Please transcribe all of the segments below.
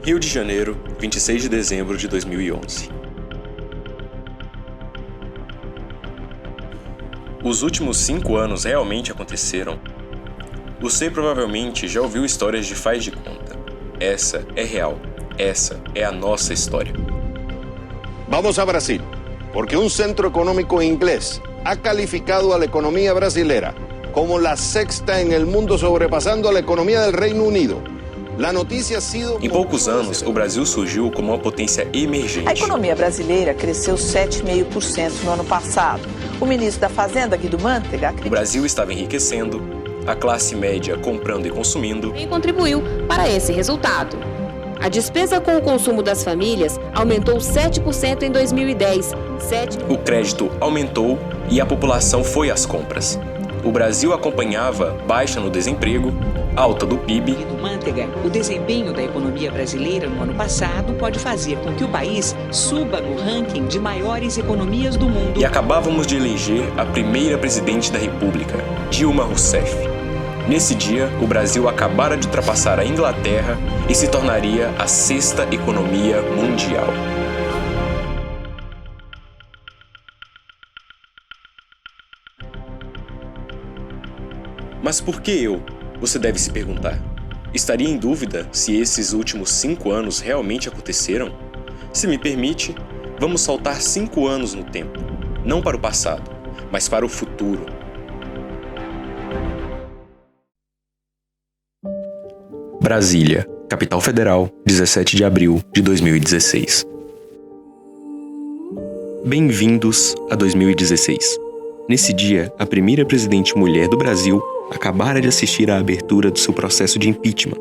Rio de Janeiro, 26 de dezembro de 2011. Os últimos 5 anos realmente aconteceram? Você provavelmente já ouviu histórias de faz de conta. Essa é real. Essa é a nossa história. Vamos a Brasil, porque un centro económico inglés ha calificado a la economía brasilera como la sexta en el mundo, sobrepasando a la economía del Reino Unido. Em poucos anos, o Brasil surgiu como uma potência emergente. A economia brasileira cresceu 7,5% no ano passado. O ministro da Fazenda, Guido Mantega, acredita. O Brasil estava enriquecendo, a classe média comprando e consumindo. E contribuiu para esse resultado. A despesa com o consumo das famílias aumentou 7% em 2010. O crédito aumentou e a população foi às compras. O Brasil acompanhava baixa no desemprego, alta do PIB. Guido Mantega, o desempenho da economia brasileira no ano passado pode fazer com que o país suba no ranking de maiores economias do mundo. E acabávamos de eleger a primeira presidente da República, Dilma Rousseff. Nesse dia, o Brasil acabara de ultrapassar a Inglaterra e se tornaria a 6ª economia mundial. Mas por que eu? Você deve se perguntar. Estaria em dúvida se esses últimos 5 anos realmente aconteceram? Se me permite, vamos saltar 5 anos no tempo. Não para o passado, mas para o futuro. Brasília, capital federal, 17 de abril de 2016. Bem-vindos a 2016. Nesse dia, a primeira presidente mulher do Brasil acabara de assistir à abertura do seu processo de impeachment.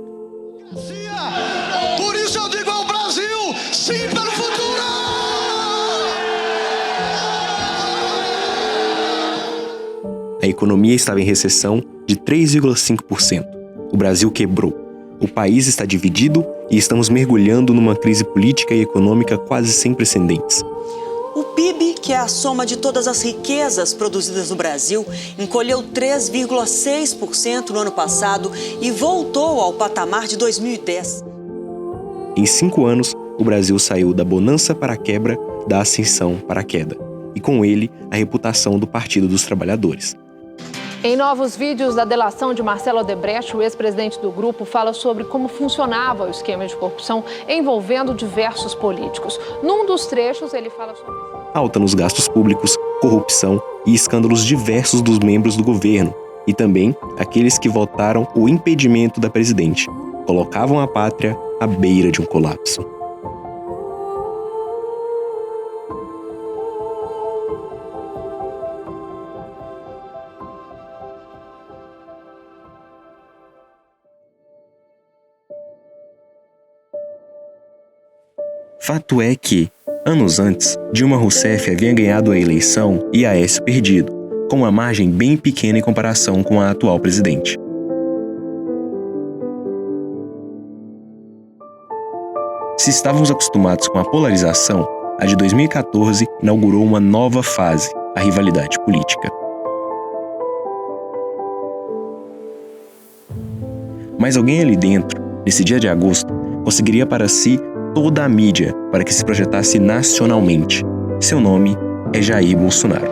Por isso eu digo ao Brasil, sim pelo futuro! A economia estava em recessão de 3,5%. O Brasil quebrou. O país está dividido e estamos mergulhando numa crise política e econômica quase sem precedentes. O PIB, que é a soma de todas as riquezas produzidas no Brasil, encolheu 3,6% no ano passado e voltou ao patamar de 2010. Em 5 anos, o Brasil saiu da bonança para a quebra, da ascensão para a queda. E com ele, a reputação do Partido dos Trabalhadores. Em novos vídeos da delação de Marcelo Odebrecht, o ex-presidente do grupo fala sobre como funcionava o esquema de corrupção envolvendo diversos políticos. Num dos trechos, ele fala sobre alta nos gastos públicos, corrupção e escândalos diversos dos membros do governo, e também aqueles que votaram o impedimento da presidente, colocavam a pátria à beira de um colapso. Fato é que, anos antes, Dilma Rousseff havia ganhado a eleição e Aécio perdido, com uma margem bem pequena em comparação com a atual presidente. Se estávamos acostumados com a polarização, a de 2014 inaugurou uma nova fase, a rivalidade política. Mas alguém ali dentro, nesse dia de agosto, conseguiria para si toda a mídia para que se projetasse nacionalmente. Seu nome é Jair Bolsonaro.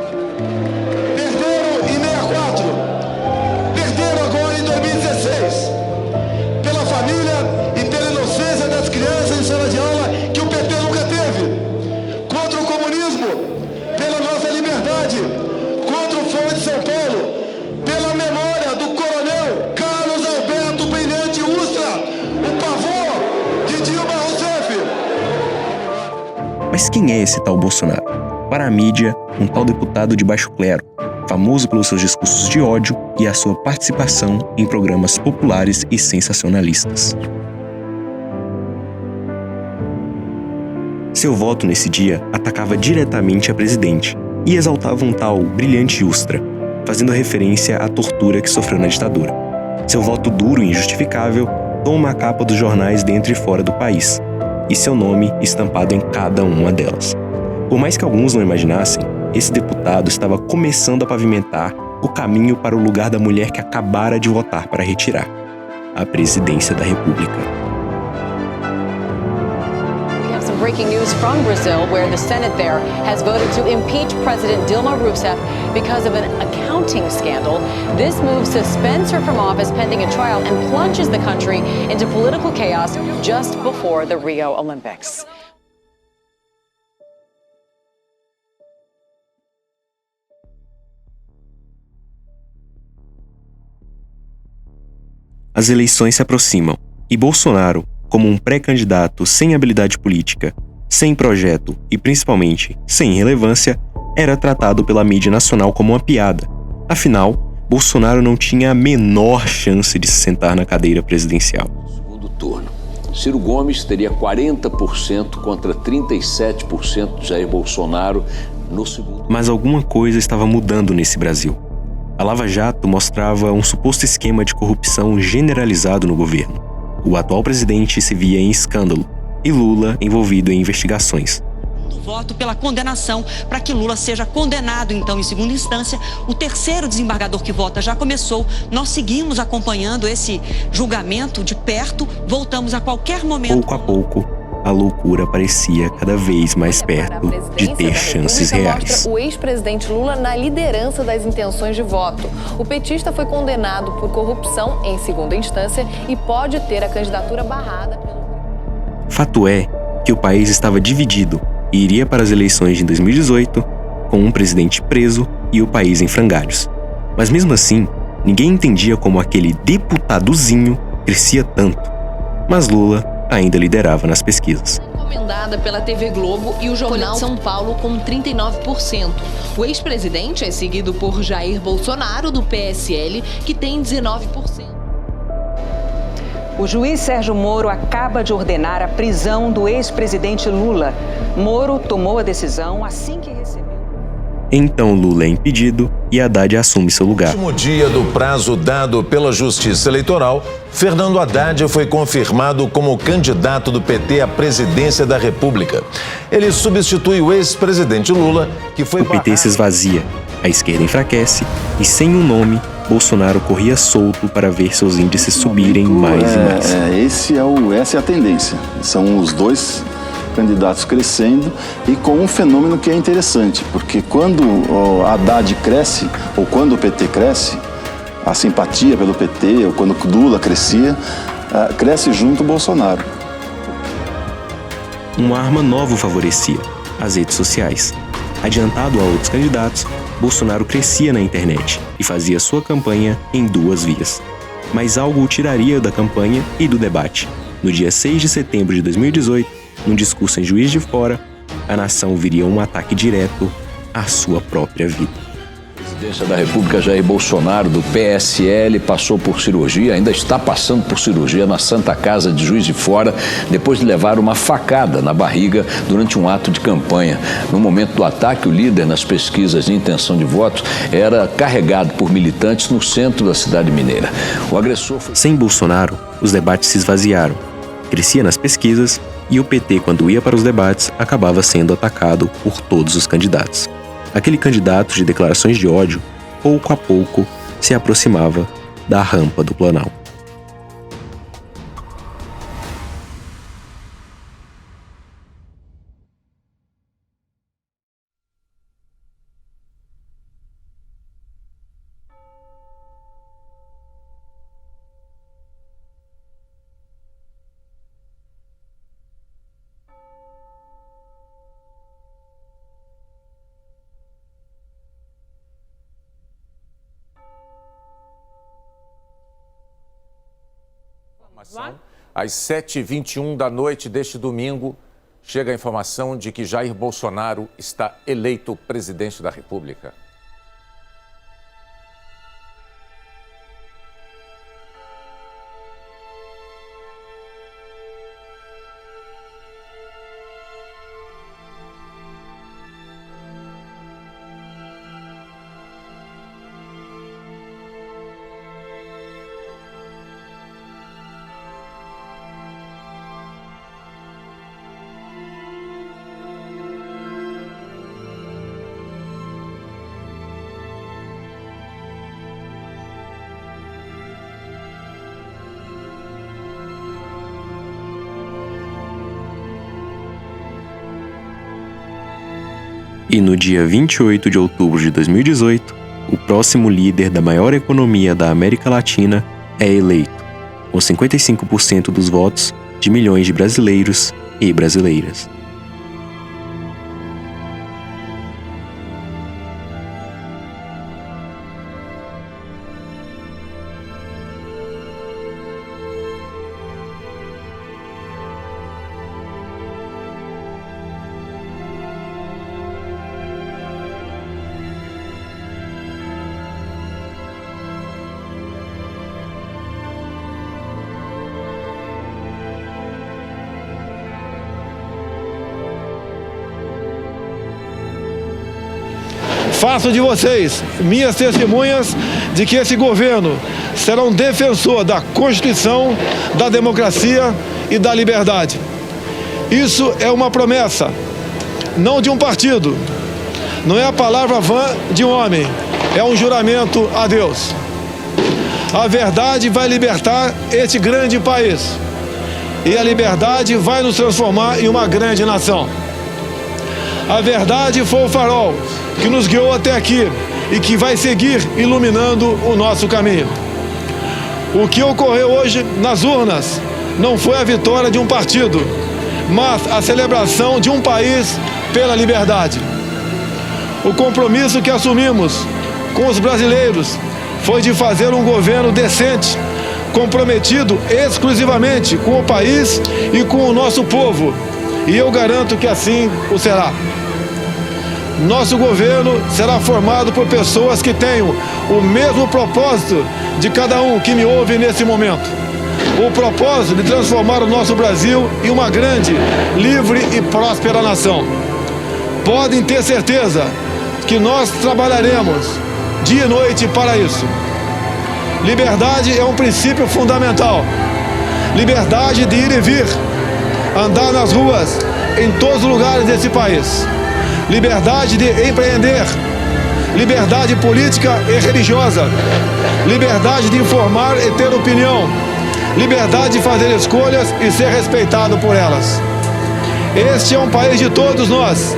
Perderam em 64, perderam agora em 2016, pela família e pela inocência das crianças em sala de aula que o PT nunca teve, contra o comunismo, pela nossa liberdade, contra o Fórum de São Paulo, pela memória do coronel Carlos Alberto Brilhante Ustra, o pavor de Dilma Rousseff. Mas quem é esse tal Bolsonaro? Para a mídia, um tal deputado de baixo clero, famoso pelos seus discursos de ódio e a sua participação em programas populares e sensacionalistas. Seu voto nesse dia atacava diretamente a presidente e exaltava um tal Brilhante Ustra, fazendo referência à tortura que sofreu na ditadura. Seu voto duro e injustificável toma a capa dos jornais dentro e fora do país, e seu nome estampado em cada uma delas. Por mais que alguns não imaginassem, esse deputado estava começando a pavimentar o caminho para o lugar da mulher que acabara de votar para retirar a presidência da República. Breaking news from Brazil, where the Senate there has voted to impeach President Dilma Rousseff because of an accounting scandal. This move suspends her from office pending a trial and plunges the country into political chaos just before the Rio Olympics. As eleições se aproximam e Bolsonaro, como um pré-candidato sem habilidade política, sem projeto e principalmente sem relevância, era tratado pela mídia nacional como uma piada. Afinal, Bolsonaro não tinha a menor chance de se sentar na cadeira presidencial. Segundo turno, Ciro Gomes teria 40% contra 37% de Jair Bolsonaro no segundo. Mas alguma coisa estava mudando nesse Brasil. A Lava Jato mostrava um suposto esquema de corrupção generalizado no governo. O atual presidente se via em escândalo e Lula envolvido em investigações. Voto pela condenação para que Lula seja condenado, então, em segunda instância. O terceiro desembargador que vota já começou. Nós seguimos acompanhando esse julgamento de perto. Voltamos a qualquer momento. Pouco a pouco, a loucura parecia cada vez mais perto de ter chances reais. Mostra o ex-presidente Lula na liderança das intenções de voto. O petista foi condenado por corrupção em segunda instância e pode ter a candidatura barrada pelo... Fato é que o país estava dividido e iria para as eleições de 2018 com um presidente preso e o país em frangalhos. Mas mesmo assim, ninguém entendia como aquele deputadozinho crescia tanto. Mas Lula ainda liderava nas pesquisas. Encomendada pela TV Globo e o Jornal São Paulo com 39%. O ex-presidente é seguido por Jair Bolsonaro, do PSL, que tem 19%. O juiz Sérgio Moro acaba de ordenar a prisão do ex-presidente Lula. Moro tomou a decisão assim que recebeu. Então Lula é impedido e Haddad assume seu lugar. No último dia do prazo dado pela Justiça Eleitoral, Fernando Haddad foi confirmado como candidato do PT à presidência da República. Ele substitui o ex-presidente Lula, que foi... O PT se esvazia, a esquerda enfraquece e, sem um nome, Bolsonaro corria solto para ver seus índices subirem mais e mais. Essa é a tendência. São os dois candidatos crescendo e com um fenômeno que é interessante, porque quando o Haddad cresce, ou quando o PT cresce, a simpatia pelo PT, ou quando Lula crescia, cresce junto o Bolsonaro. Uma arma nova o favorecia, as redes sociais. Adiantado a outros candidatos, Bolsonaro crescia na internet e fazia sua campanha em duas vias. Mas algo o tiraria da campanha e do debate. No dia 6 de setembro de 2018, num discurso em Juiz de Fora, a nação viria um ataque direto à sua própria vida. A presidência da República, Jair Bolsonaro, do PSL, passou por cirurgia, ainda está passando por cirurgia na Santa Casa de Juiz de Fora, depois de levar uma facada na barriga durante um ato de campanha. No momento do ataque, o líder nas pesquisas de intenção de voto era carregado por militantes no centro da cidade mineira. O agressor foi... Sem Bolsonaro, os debates se esvaziaram. Crescia nas pesquisas e o PT, quando ia para os debates, acabava sendo atacado por todos os candidatos. Aquele candidato de declarações de ódio, pouco a pouco, se aproximava da rampa do Planalto. Às 7h21 da noite deste domingo, chega a informação de que Jair Bolsonaro está eleito presidente da República. E no dia 28 de outubro de 2018, o próximo líder da maior economia da América Latina é eleito, com 55% dos votos de milhões de brasileiros e brasileiras. Faço de vocês minhas testemunhas de que esse governo será um defensor da Constituição, da democracia e da liberdade. Isso é uma promessa, não de um partido, não é a palavra vã de um homem, é um juramento a Deus. A verdade vai libertar este grande país e a liberdade vai nos transformar em uma grande nação. A verdade foi o farol que nos guiou até aqui e que vai seguir iluminando o nosso caminho. O que ocorreu hoje nas urnas não foi a vitória de um partido, mas a celebração de um país pela liberdade. O compromisso que assumimos com os brasileiros foi de fazer um governo decente, comprometido exclusivamente com o país e com o nosso povo, e eu garanto que assim o será. Nosso governo será formado por pessoas que tenham o mesmo propósito de cada um que me ouve nesse momento. O propósito de transformar o nosso Brasil em uma grande, livre e próspera nação. Podem ter certeza que nós trabalharemos dia e noite para isso. Liberdade é um princípio fundamental. Liberdade de ir e vir, andar nas ruas, em todos os lugares desse país. Liberdade de empreender, liberdade política e religiosa, liberdade de informar e ter opinião, liberdade de fazer escolhas e ser respeitado por elas. Este é um país de todos nós,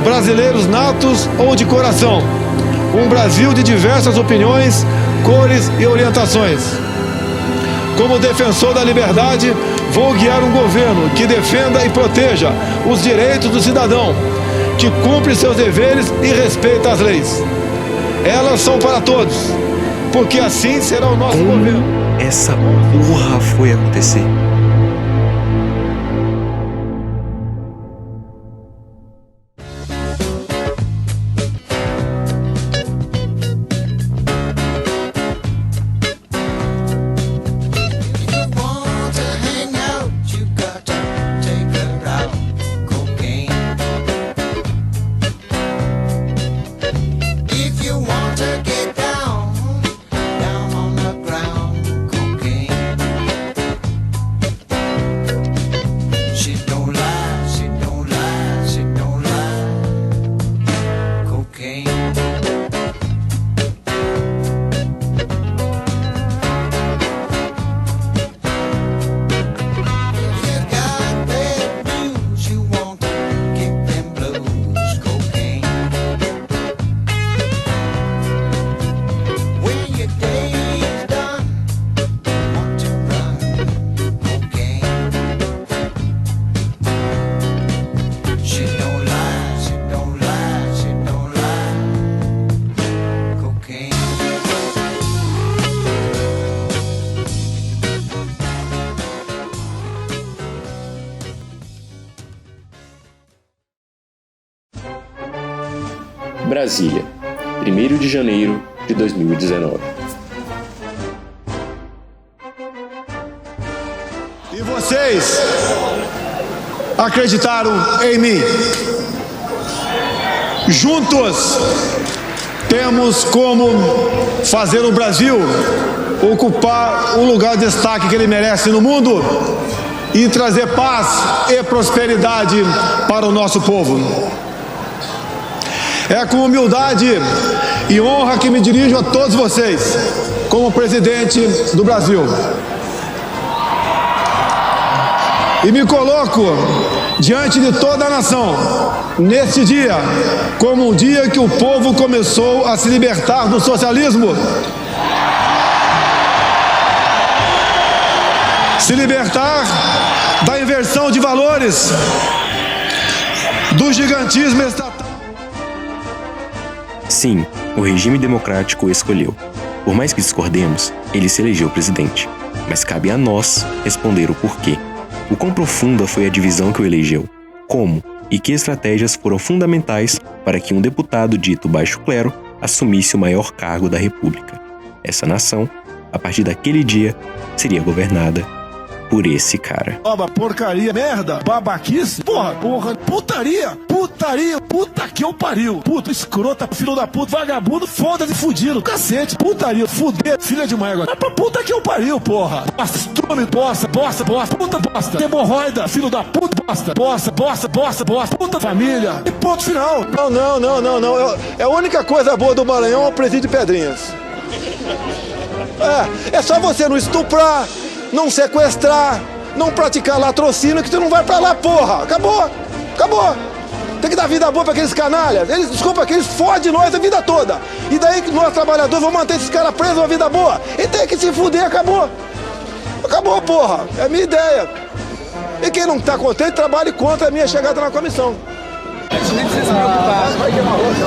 brasileiros natos ou de coração, um Brasil de diversas opiniões, cores e orientações. Como defensor da liberdade, vou guiar um governo que defenda e proteja os direitos do cidadão, que cumpre seus deveres e respeita as leis. Elas são para todos, porque assim será o nosso governo. Essa porra foi acontecer? Brasília, 1º de janeiro de 2019. E vocês acreditaram em mim. Juntos temos como fazer o Brasil ocupar o lugar de destaque que ele merece no mundo e trazer paz e prosperidade para o nosso povo. É com humildade e honra que me dirijo a todos vocês, como presidente do Brasil. E me coloco diante de toda a nação neste dia como um dia que o povo começou a se libertar do socialismo. Se libertar da inversão de valores, do gigantismo estatal. Sim, o regime democrático o escolheu. Por mais que discordemos, ele se elegeu presidente. Mas cabe a nós responder o porquê. O quão profunda foi a divisão que o elegeu? Como e que estratégias foram fundamentais para que um deputado dito baixo clero assumisse o maior cargo da República? Essa nação, a partir daquele dia, seria governada por esse cara. Oba, porcaria, merda, babaquice, porra, putaria, puta que eu pariu, puta, escrota, filho da puta, vagabundo, foda-se, fudido, cacete, putaria, fuder, filha de mãe agora, pra puta que eu pariu, porra, bosta, estrume, bosta, puta bosta, hemorroida, filho da puta, bosta, puta família, e ponto final. Não, é a única coisa boa do Maranhão é o presídio de Pedrinhas. É só você não estuprar, não sequestrar, não praticar latrocínio que tu não vai pra lá, porra. Acabou. Tem que dar vida boa pra aqueles canalhas. Que eles fodem nós a vida toda. E daí que nós trabalhadores vamos manter esses caras presos uma vida boa. E tem que se fuder, acabou. Acabou, porra. É a minha ideia. E quem não tá contente, trabalhe contra a minha chegada na comissão. Nem precisa se preocupar. Vai queimar arroz,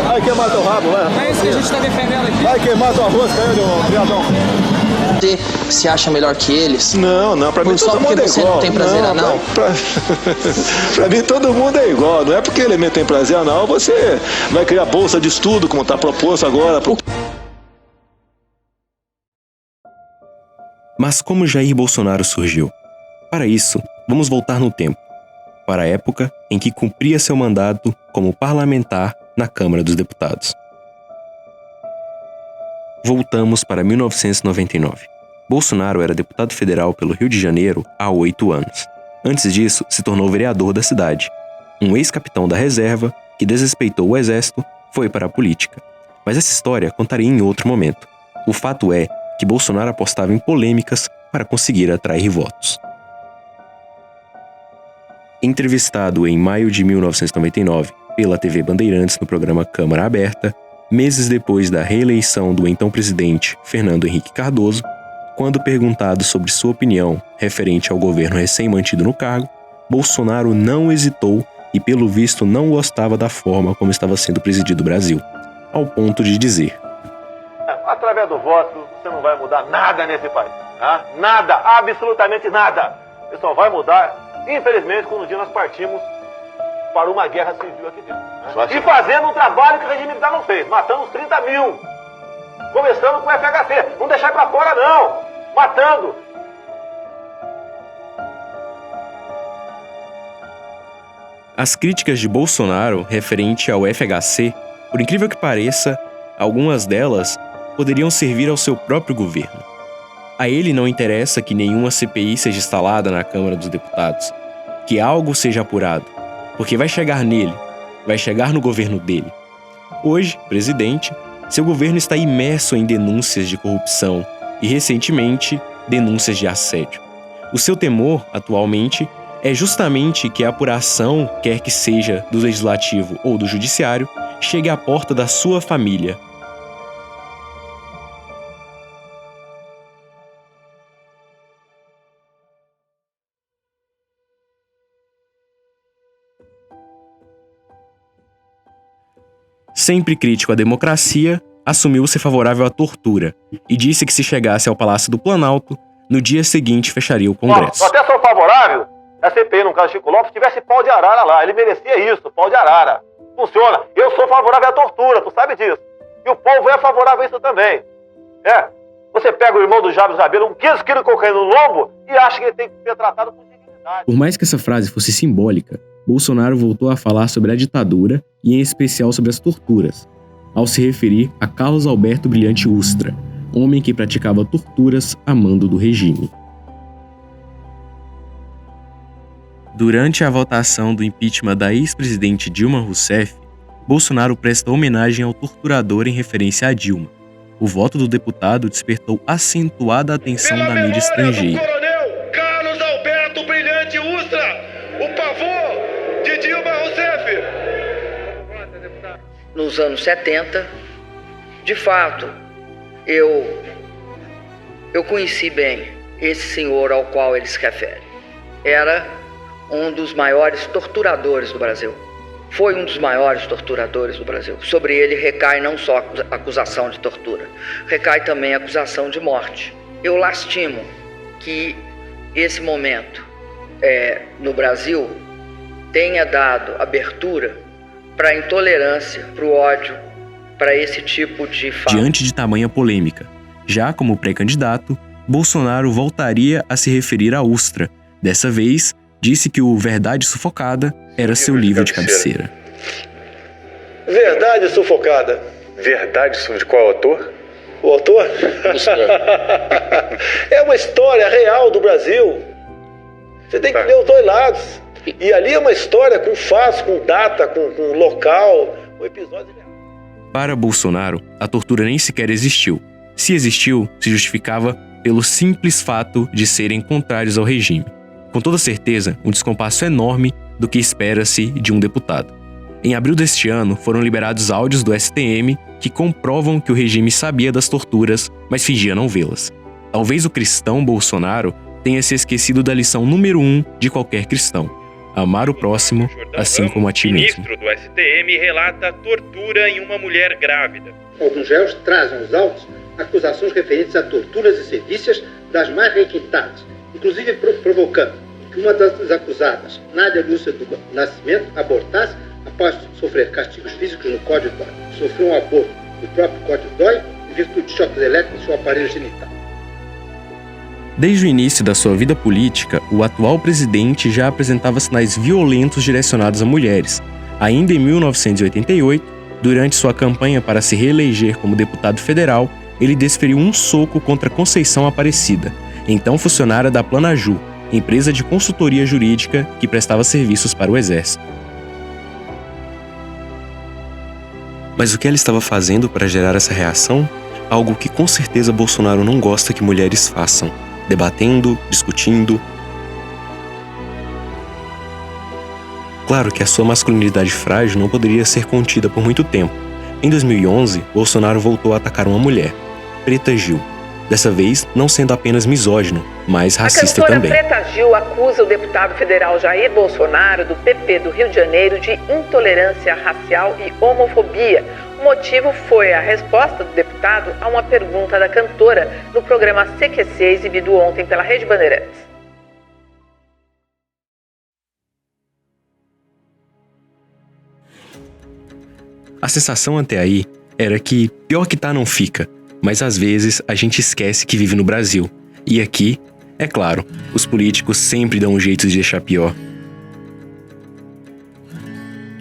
vai queimar teu rabo, vai. Não é isso que a gente tá defendendo aqui. Vai queimar tua arroz, caiu, viadão. Você se acha melhor que eles? Não, pra mim só todo porque mundo é você igual. não tem prazer anal? Pra mim todo mundo é igual. Não é porque ele tem prazer anal, você vai criar bolsa de estudo, como tá proposto agora. Mas como Jair Bolsonaro surgiu? Para isso, vamos voltar no tempo, para a época em que cumpria seu mandato como parlamentar na Câmara dos Deputados. Voltamos para 1999. Bolsonaro era deputado federal pelo Rio de Janeiro há 8 anos. Antes disso, se tornou vereador da cidade. Um ex-capitão da reserva, que desrespeitou o exército, foi para a política. Mas essa história contaria em outro momento. O fato é que Bolsonaro apostava em polêmicas para conseguir atrair votos. Entrevistado em maio de 1999 pela TV Bandeirantes no programa Câmara Aberta, meses depois da reeleição do então presidente Fernando Henrique Cardoso, quando perguntado sobre sua opinião referente ao governo recém-mantido no cargo, Bolsonaro não hesitou e, pelo visto, não gostava da forma como estava sendo presidido o Brasil, ao ponto de dizer: através do voto, você não vai mudar nada nesse país. Tá? Nada, absolutamente nada. Você só vai mudar, infelizmente, quando um dia nós partimos para uma guerra civil aqui dentro. Né? E fazendo um trabalho que o regime militar não fez, matando uns 30 mil. Começando com o FHC. Não deixar para fora, não. Matando. As críticas de Bolsonaro referente ao FHC, por incrível que pareça, algumas delas poderiam servir ao seu próprio governo. A ele não interessa que nenhuma CPI seja instalada na Câmara dos Deputados, que algo seja apurado, porque vai chegar nele, vai chegar no governo dele. Hoje, presidente, seu governo está imerso em denúncias de corrupção e, recentemente, denúncias de assédio. O seu temor, atualmente, é justamente que a apuração, quer que seja do Legislativo ou do Judiciário, chegue à porta da sua família. Sempre crítico à democracia, assumiu ser favorável à tortura e disse que se chegasse ao Palácio do Planalto, no dia seguinte fecharia o Congresso. Eu até sou favorável a CPI, no caso de Chico Lopes, tivesse pau de arara lá. Ele merecia isso, pau de arara. Funciona. Eu sou favorável à tortura, tu sabe disso. E o povo é favorável a isso também. Você pega o irmão do Jabes Rabelo, 15 quilos de cocaína no lombo, e acha que ele tem que ser tratado com dignidade. Por mais que essa frase fosse simbólica, Bolsonaro voltou a falar sobre a ditadura e, em especial, sobre as torturas, ao se referir a Carlos Alberto Brilhante Ustra, homem que praticava torturas a mando do regime. Durante a votação do impeachment da ex-presidente Dilma Rousseff, Bolsonaro presta homenagem ao torturador em referência a Dilma. O voto do deputado despertou acentuada atenção da mídia estrangeira. Coronel Carlos Alberto Brilhante Ustra, o pavor de Dilma Rousseff. nos anos 70, de fato, eu conheci bem esse senhor ao qual ele se refere. Era um dos maiores torturadores do Brasil. Foi um dos maiores torturadores do Brasil. Sobre ele recai não só a acusação de tortura, recai também a acusação de morte. Eu lastimo que esse momento no Brasil tenha dado abertura para a intolerância, para o ódio, para esse tipo de fato. Diante de tamanha polêmica, já como pré-candidato, Bolsonaro voltaria a se referir à Ustra. Dessa vez, disse que o Verdade Sufocada era seu livro de cabeceira. Verdade Sufocada. Verdade de qual autor? O autor? É uma história real do Brasil. Você tem que ler os dois lados. E ali é uma história com fatos, com data, com local, um episódio real. Para Bolsonaro, a tortura nem sequer existiu. Se existiu, se justificava pelo simples fato de serem contrários ao regime. Com toda certeza, um descompasso enorme do que espera-se de um deputado. Em abril deste ano, foram liberados áudios do STM que comprovam que o regime sabia das torturas, mas fingia não vê-las. Talvez o cristão Bolsonaro tenha se esquecido da lição número 1 de qualquer cristão: amar o próximo, assim como a ti mesmo. O ministro do STM relata tortura em uma mulher grávida. Alguns réus trazem aos autos acusações referentes a torturas e sevícias das mais requintadas, inclusive provocando que uma das acusadas, Nádia Lúcia do Nascimento, abortasse após sofrer castigos físicos no Código Dói. Sofreu um aborto no próprio Código Dói em virtude de choques elétricos em seu aparelho genital. Desde o início da sua vida política, o atual presidente já apresentava sinais violentos direcionados a mulheres. Ainda em 1988, durante sua campanha para se reeleger como deputado federal, ele desferiu um soco contra Conceição Aparecida, então funcionária da Planaju, empresa de consultoria jurídica que prestava serviços para o Exército. Mas o que ela estava fazendo para gerar essa reação? Algo que com certeza Bolsonaro não gosta que mulheres façam: debatendo, discutindo. Claro que a sua masculinidade frágil não poderia ser contida por muito tempo. Em 2011, Bolsonaro voltou a atacar uma mulher, Preta Gil. Dessa vez, não sendo apenas misógino, mas racista também. A cantora Preta Gil acusa o deputado federal Jair Bolsonaro, do PP do Rio de Janeiro, de intolerância racial e homofobia. O motivo foi a resposta do deputado a uma pergunta da cantora no programa CQC, exibido ontem pela Rede Bandeirantes. A sensação até aí era que pior que tá não fica, mas às vezes a gente esquece que vive no Brasil. E aqui, é claro, os políticos sempre dão um jeito de deixar pior.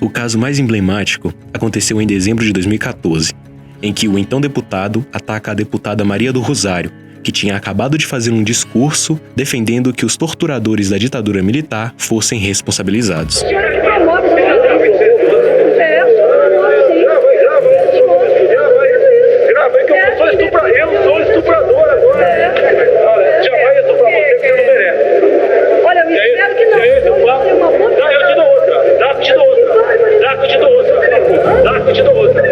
O caso mais emblemático aconteceu em dezembro de 2014, em que o então deputado ataca a deputada Maria do Rosário, que tinha acabado de fazer um discurso defendendo que os torturadores da ditadura militar fossem responsabilizados. Eu sou estuprador agora. Jamais eu estuprar você porque não merece. Olha, eu espero que não. Eu te dou outra. Daco te dou outra. Daco te dou outra. Daco te dou outra.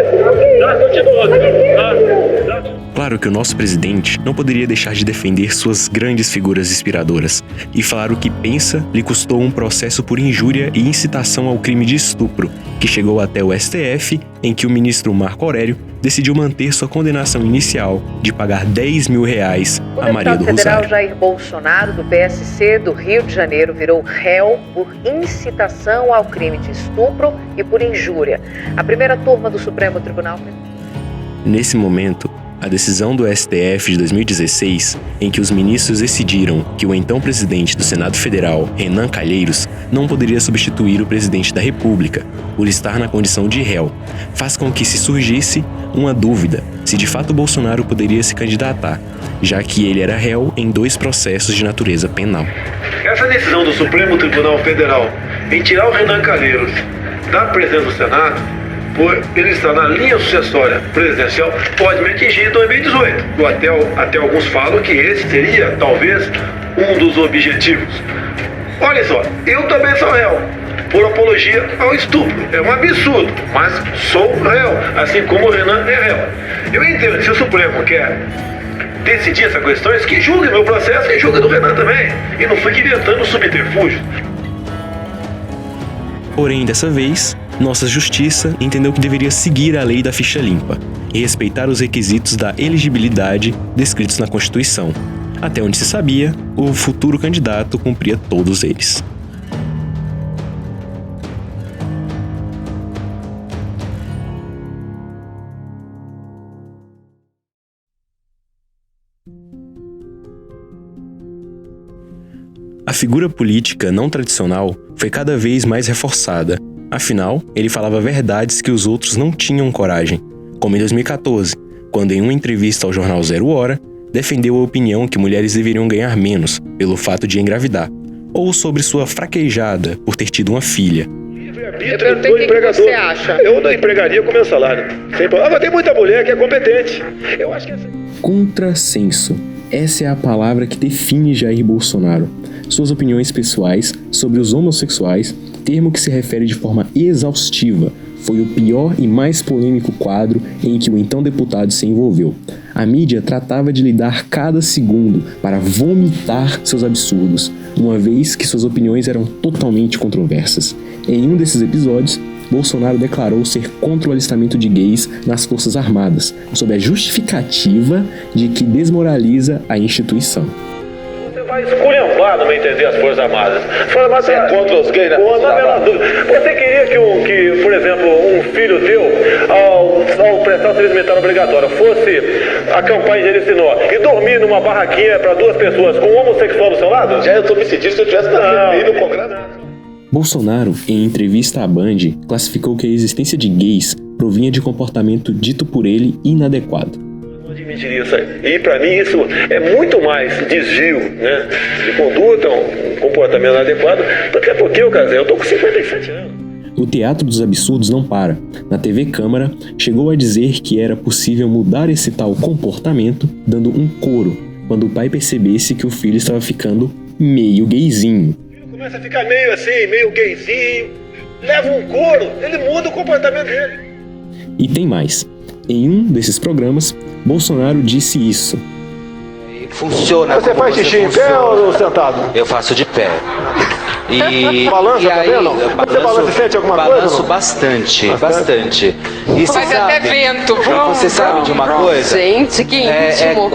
Daco te dou outra. Claro que o nosso presidente não poderia deixar de defender suas grandes figuras inspiradoras. E falar o que pensa lhe custou um processo por injúria e incitação ao crime de estupro, que chegou até o STF, em que o ministro Marco Aurélio decidiu manter sua condenação inicial de pagar R$10 mil a Maria do Rosário. O deputado federal Jair Bolsonaro, do PSC do Rio de Janeiro, virou réu por incitação ao crime de estupro e por injúria. A primeira turma do Supremo Tribunal... Nesse momento, a decisão do STF de 2016, em que os ministros decidiram que o então presidente do Senado Federal, Renan Calheiros, não poderia substituir o presidente da República, por estar na condição de réu, faz com que se surgisse uma dúvida se de fato Bolsonaro poderia se candidatar, já que ele era réu em 2 processos de natureza penal. Essa decisão do Supremo Tribunal Federal em tirar o Renan Calheiros da presidência do Senado, por ele estar na linha sucessória presidencial, pode me atingir em 2018. Até alguns falam que esse seria, talvez, um dos objetivos. Olha só, eu também sou réu. por apologia ao estupro. É um absurdo, mas sou réu, assim como o Renan é réu. Eu entendo que se o Supremo quer decidir essa questão, que julgue meu processo e julgue do Renan também. E não fique inventando subterfúgio. Porém, dessa vez, nossa justiça entendeu que deveria seguir a lei da ficha limpa e respeitar os requisitos da elegibilidade descritos na Constituição. Até onde se sabia, o futuro candidato cumpria todos eles. A figura política não tradicional foi cada vez mais reforçada. Afinal, ele falava verdades que os outros não tinham coragem, como em 2014, quando em uma entrevista ao jornal Zero Hora, defendeu a opinião que mulheres deveriam ganhar menos pelo fato de engravidar, ou sobre sua fraquejada por ter tido uma filha. Eu perguntei o que você acha. Eu não empregaria com meu salário. Mas tem muita mulher que é competente. Eu acho que Contrassenso. Essa é a palavra que define Jair Bolsonaro. Suas opiniões pessoais sobre os homossexuais, termo que se refere de forma exaustiva, foi o pior e mais polêmico quadro em que o então deputado se envolveu. A mídia tratava de lhe dar cada segundo para vomitar seus absurdos, uma vez que suas opiniões eram totalmente controversas. Em um desses episódios, Bolsonaro declarou ser contra o alistamento de gays nas Forças Armadas, sob a justificativa de que desmoraliza a instituição. Vai esculhambar, não me entender, as Forças Armadas. Você é contra os gays, né? Você queria que, por exemplo, um filho teu, ao prestar o serviço militar obrigatório, fosse acampar em Jericinó e dormir numa barraquinha para 2 pessoas com um homossexual do seu lado? Já eu tô me sentindo se eu tivesse no Congresso. Bolsonaro, em entrevista à Band, classificou que a existência de gays provinha de comportamento dito por ele inadequado. Admitiria isso aí. E para mim isso é muito mais desvio, né, de conduta, um comportamento inadequado, até porque eu tô com 57 anos. O Teatro dos Absurdos não para. Na TV Câmara, chegou a dizer que era possível mudar esse tal comportamento dando um coro, quando o pai percebesse que o filho estava ficando meio gayzinho. Começa a ficar meio assim, meio gayzinho, leva um coro, ele muda o comportamento dele. E tem mais. Em um desses programas, Bolsonaro disse isso. Funciona. Você faz xixi em pé ou sentado? Eu faço de pé. Balança também ou não? Você balança e sente alguma coisa? Balanço bastante. E você faz sabe, até vento. Você sabe de uma coisa? Gente, que íntimo.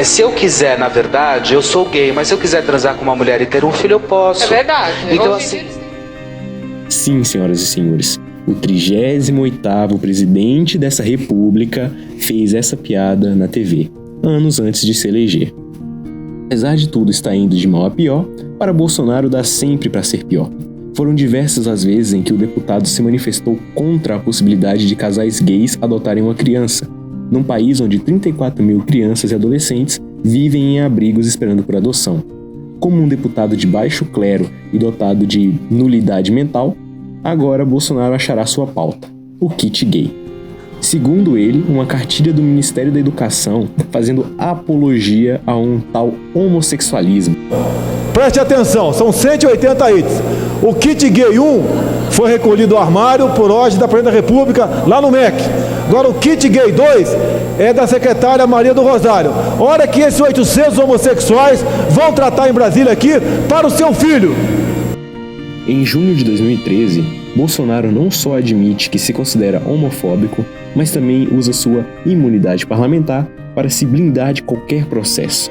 Se eu quiser, na verdade, eu sou gay, mas se eu quiser transar com uma mulher e ter um filho, eu posso. É verdade. Então, assim... Sim, senhoras e senhores. O 38º presidente dessa república fez essa piada na TV, anos antes de se eleger. Apesar de tudo estar indo de mal a pior, para Bolsonaro dá sempre para ser pior. Foram diversas as vezes em que o deputado se manifestou contra a possibilidade de casais gays adotarem uma criança, num país onde 34 mil crianças e adolescentes vivem em abrigos esperando por adoção. Como um deputado de baixo clero e dotado de nulidade mental, agora Bolsonaro achará sua pauta, o kit gay. Segundo ele, uma cartilha do Ministério da Educação fazendo apologia a um tal homossexualismo. Preste atenção, são 180 itens. O kit gay 1 foi recolhido do armário por ordem da Presidente da República lá no MEC. Agora o kit gay 2 é da secretária Maria do Rosário. Hora que esses 800 homossexuais vão tratar em Brasília aqui para o seu filho. Em junho de 2013, Bolsonaro não só admite que se considera homofóbico, mas também usa sua imunidade parlamentar para se blindar de qualquer processo.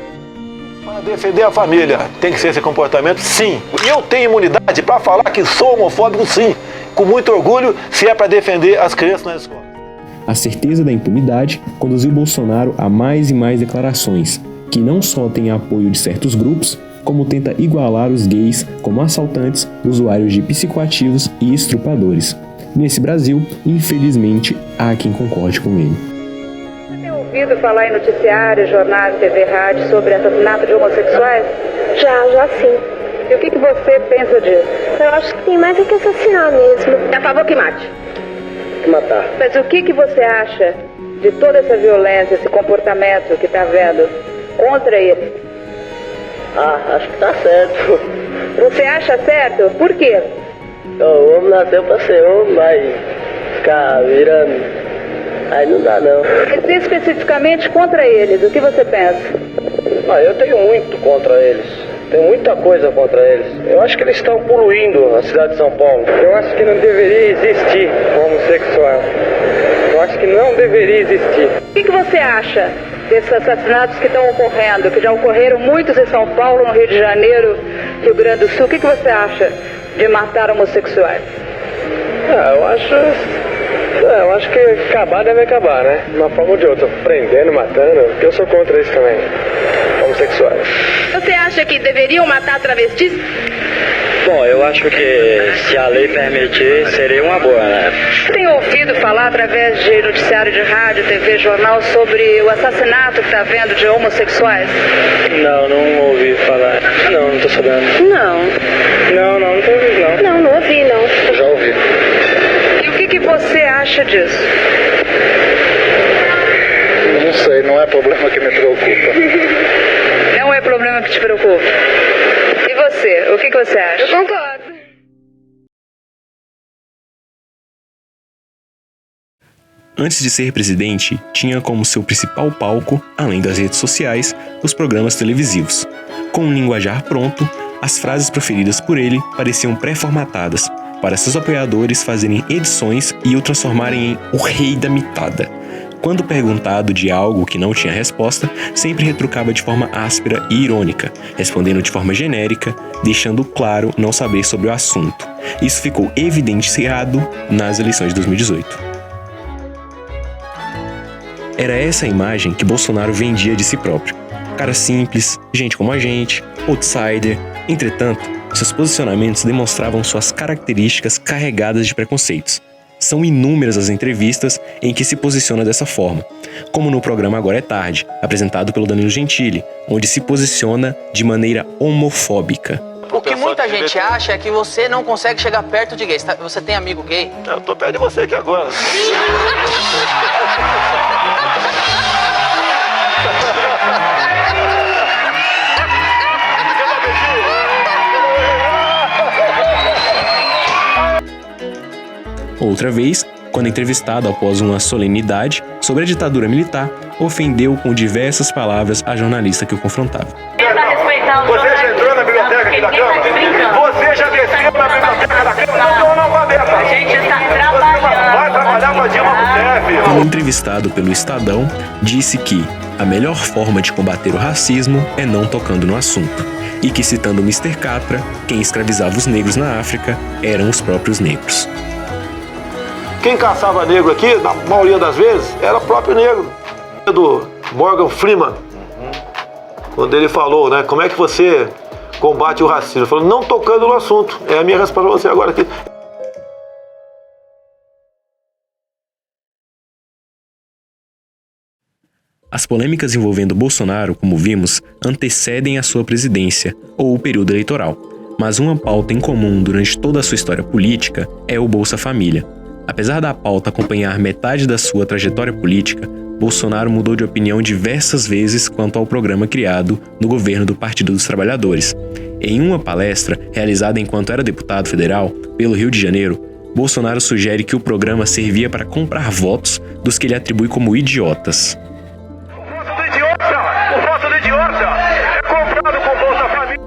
Para defender a família, tem que ser esse comportamento, sim. E eu tenho imunidade para falar que sou homofóbico, sim. Com muito orgulho, se é para defender as crianças na escola. A certeza da impunidade conduziu Bolsonaro a mais e mais declarações, que não só têm apoio de certos grupos, como tenta igualar os gays como assaltantes, usuários de psicoativos e estrupadores. Nesse Brasil, infelizmente, há quem concorde com ele. Você tem ouvido falar em noticiários, jornais, TV, rádio sobre assassinato de homossexuais? Já sim. E o que você pensa disso? Eu acho que tem mais é que assassinar mesmo. É a favor que mate? Que matar. Mas o que você acha de toda essa violência, esse comportamento que está vendo contra ele? Acho que tá certo. Você acha certo? Por quê? O homem nasceu pra ser homem, mas ficar virando, aí não dá não. Especificamente contra eles, o que você pensa? Eu tenho muito contra eles. Tem muita coisa contra eles. Eu acho que eles estão poluindo a cidade de São Paulo. Eu acho que não deveria existir homossexual. Eu acho que não deveria existir. O que você acha desses assassinatos que estão ocorrendo, que já ocorreram muitos em São Paulo, no Rio de Janeiro, Rio Grande do Sul? O que você acha de matar homossexuais? Eu acho que acabar deve acabar, né? De uma forma ou de outra, prendendo, matando, porque eu sou contra isso também, homossexuais. Você acha que deveriam matar travestis? Bom, eu acho que se a lei permitir, seria uma boa, né? Tem ouvido falar através de noticiário de rádio, TV, jornal sobre o assassinato que está havendo de homossexuais? Não ouvi falar. Não tô sabendo. Não tô ouvindo, não. Não ouvi, não. Já ouvi. E o que você acha disso? Não sei, não é problema que me preocupa. Não é problema que te preocupa. E você, o que você acha? Eu concordo. Antes de ser presidente, tinha como seu principal palco, além das redes sociais, os programas televisivos. Com um linguajar pronto, as frases proferidas por ele pareciam pré-formatadas, para seus apoiadores fazerem edições e o transformarem em o rei da mitada. Quando perguntado de algo que não tinha resposta, sempre retrucava de forma áspera e irônica, respondendo de forma genérica, deixando claro não saber sobre o assunto. Isso ficou evidenciado nas eleições de 2018. Era essa a imagem que Bolsonaro vendia de si próprio. Cara simples, gente como a gente, outsider. Entretanto, seus posicionamentos demonstravam suas características carregadas de preconceitos. São inúmeras as entrevistas em que se posiciona dessa forma, como no programa Agora é Tarde, apresentado pelo Danilo Gentili, onde se posiciona de maneira homofóbica. O que muita gente acha é que você não consegue chegar perto de gays. Você tem amigo gay? Eu tô perto de você aqui agora. Outra vez, quando entrevistado após uma solenidade sobre a ditadura militar, ofendeu com diversas palavras a jornalista que o confrontava. Você já entrou na biblioteca aqui da Câmara? Você já desceu na biblioteca da Câmara? Não, não, analfabeta. A gente está trabalhando. Vai trabalhar com a Dilma Rousseff. Quando entrevistado pelo Estadão, disse que a melhor forma de combater o racismo é não tocando no assunto. E que, citando Mr. Catra, quem escravizava os negros na África eram os próprios negros. Quem caçava negro aqui, na maioria das vezes, era o próprio negro. Do Morgan Freeman, quando ele falou, né, como é que você combate o racismo? Ele falou, não tocando no assunto. É a minha resposta para você agora aqui. As polêmicas envolvendo Bolsonaro, como vimos, antecedem a sua presidência ou o período eleitoral. Mas uma pauta em comum durante toda a sua história política é o Bolsa Família. Apesar da pauta acompanhar metade da sua trajetória política, Bolsonaro mudou de opinião diversas vezes quanto ao programa criado no governo do Partido dos Trabalhadores. Em uma palestra realizada enquanto era deputado federal pelo Rio de Janeiro, Bolsonaro sugere que o programa servia para comprar votos dos que ele atribui como idiotas. O voto do idiota é comprado com Bolsa Família.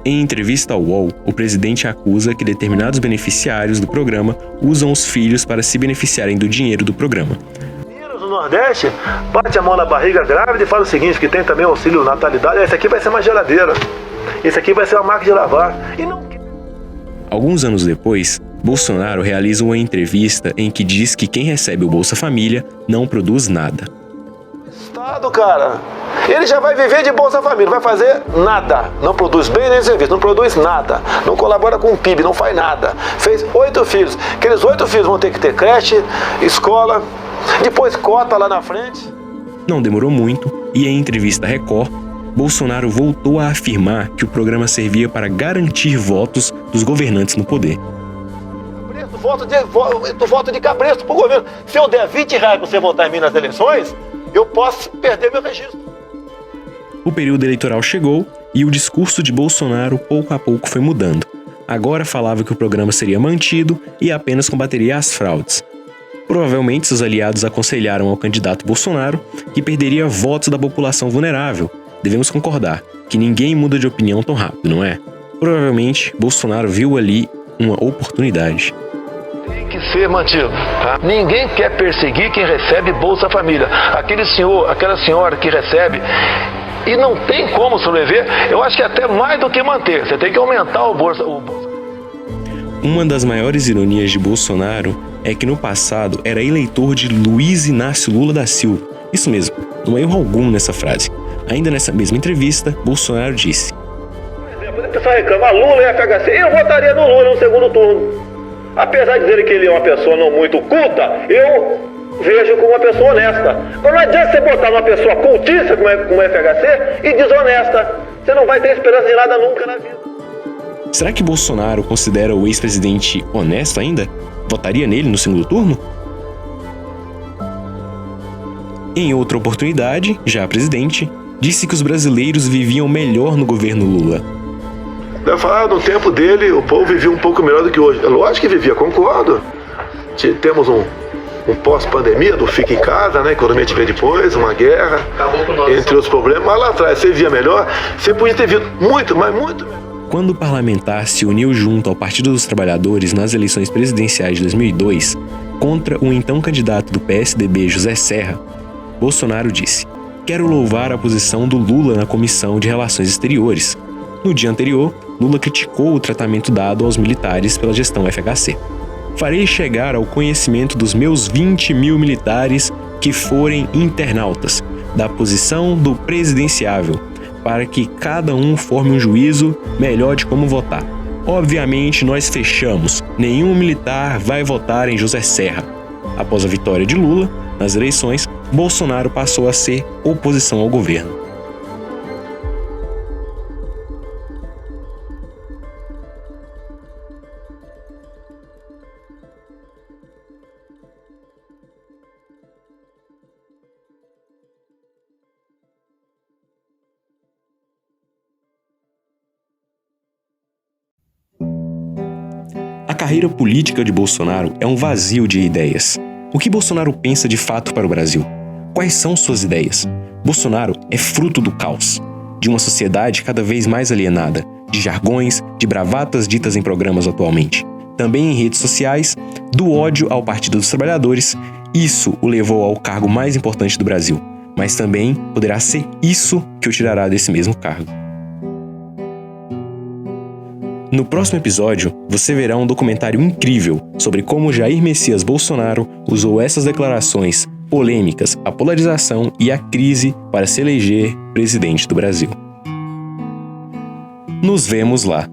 Em entrevista ao UOL, o presidente acusa que determinados beneficiários do programa usam os filhos para se beneficiarem do dinheiro do programa. No Nordeste, bate a mão na barriga grávida e fala o seguinte, que tem também o auxílio natalidade, esse aqui vai ser uma geladeira, esse aqui vai ser uma máquina de lavar. Alguns anos depois, Bolsonaro realiza uma entrevista em que diz que quem recebe o Bolsa Família não produz nada. Estado, cara, ele já vai viver de Bolsa Família, não vai fazer nada, não produz bem nem serviço, não produz nada, não colabora com o PIB, não faz nada. Fez 8 filhos, aqueles 8 filhos vão ter que ter creche, escola, depois cota lá na frente. Não demorou muito e em entrevista à Record, Bolsonaro voltou a afirmar que o programa servia para garantir votos dos governantes no poder. Voto de cabresto pro governo. Se eu der R$20 pra você votar em mim nas eleições, eu posso perder meu registro. O período eleitoral chegou e o discurso de Bolsonaro pouco a pouco foi mudando. agora falava que o programa seria mantido e apenas combateria as fraudes. Provavelmente seus aliados aconselharam ao candidato Bolsonaro que perderia votos da população vulnerável. Devemos concordar que ninguém muda de opinião tão rápido, não é? Provavelmente Bolsonaro viu ali uma oportunidade. Tem que ser mantido, tá? Ninguém quer perseguir quem recebe Bolsa Família. Aquele senhor, aquela senhora que recebe e não tem como sobreviver, eu acho que é até mais do que manter. Você tem que aumentar o Bolsa. Uma das maiores ironias de Bolsonaro é que no passado era eleitor de Luiz Inácio Lula da Silva. Isso mesmo, não há erro algum nessa frase. Ainda nessa mesma entrevista, Bolsonaro disse: Por exemplo, o pessoal reclama Lula e FHC. Eu votaria no Lula no segundo turno. Apesar de dizer que ele é uma pessoa não muito culta, eu vejo como uma pessoa honesta. Mas não adianta você botar uma pessoa cultíssima como FHC e desonesta. Você não vai ter esperança de nada nunca na vida. Será que Bolsonaro considera o ex-presidente honesto ainda? Votaria nele no segundo turno? Em outra oportunidade, já presidente, disse que os brasileiros viviam melhor no governo Lula. Eu falo, no tempo dele, o povo vivia um pouco melhor do que hoje. Lógico que vivia, concordo. Temos um pós-pandemia do fica em casa, né? A economia veio depois, uma guerra, entre outros problemas. Mas lá atrás, você vivia melhor, você podia ter vivido muito, mas muito melhor. Quando o parlamentar se uniu junto ao Partido dos Trabalhadores nas eleições presidenciais de 2002, contra o então candidato do PSDB, José Serra, Bolsonaro disse: "Quero louvar a posição do Lula na Comissão de Relações Exteriores." No dia anterior, Lula criticou o tratamento dado aos militares pela gestão FHC. "Farei chegar ao conhecimento dos meus 20 mil militares que forem internautas da posição do presidenciável, para que cada um forme um juízo melhor de como votar. Obviamente, nós fechamos. Nenhum militar vai votar em José Serra." Após a vitória de Lula nas eleições, Bolsonaro passou a ser oposição ao governo. A carreira política de Bolsonaro é um vazio de ideias. O que Bolsonaro pensa de fato para o Brasil? Quais são suas ideias? Bolsonaro é fruto do caos, de uma sociedade cada vez mais alienada, de jargões, de bravatas ditas em programas atualmente. Também em redes sociais, do ódio ao Partido dos Trabalhadores. Isso o levou ao cargo mais importante do Brasil, mas também poderá ser isso que o tirará desse mesmo cargo. No próximo episódio, você verá um documentário incrível sobre como Jair Messias Bolsonaro usou essas declarações polêmicas, a polarização e a crise para se eleger presidente do Brasil. Nos vemos lá!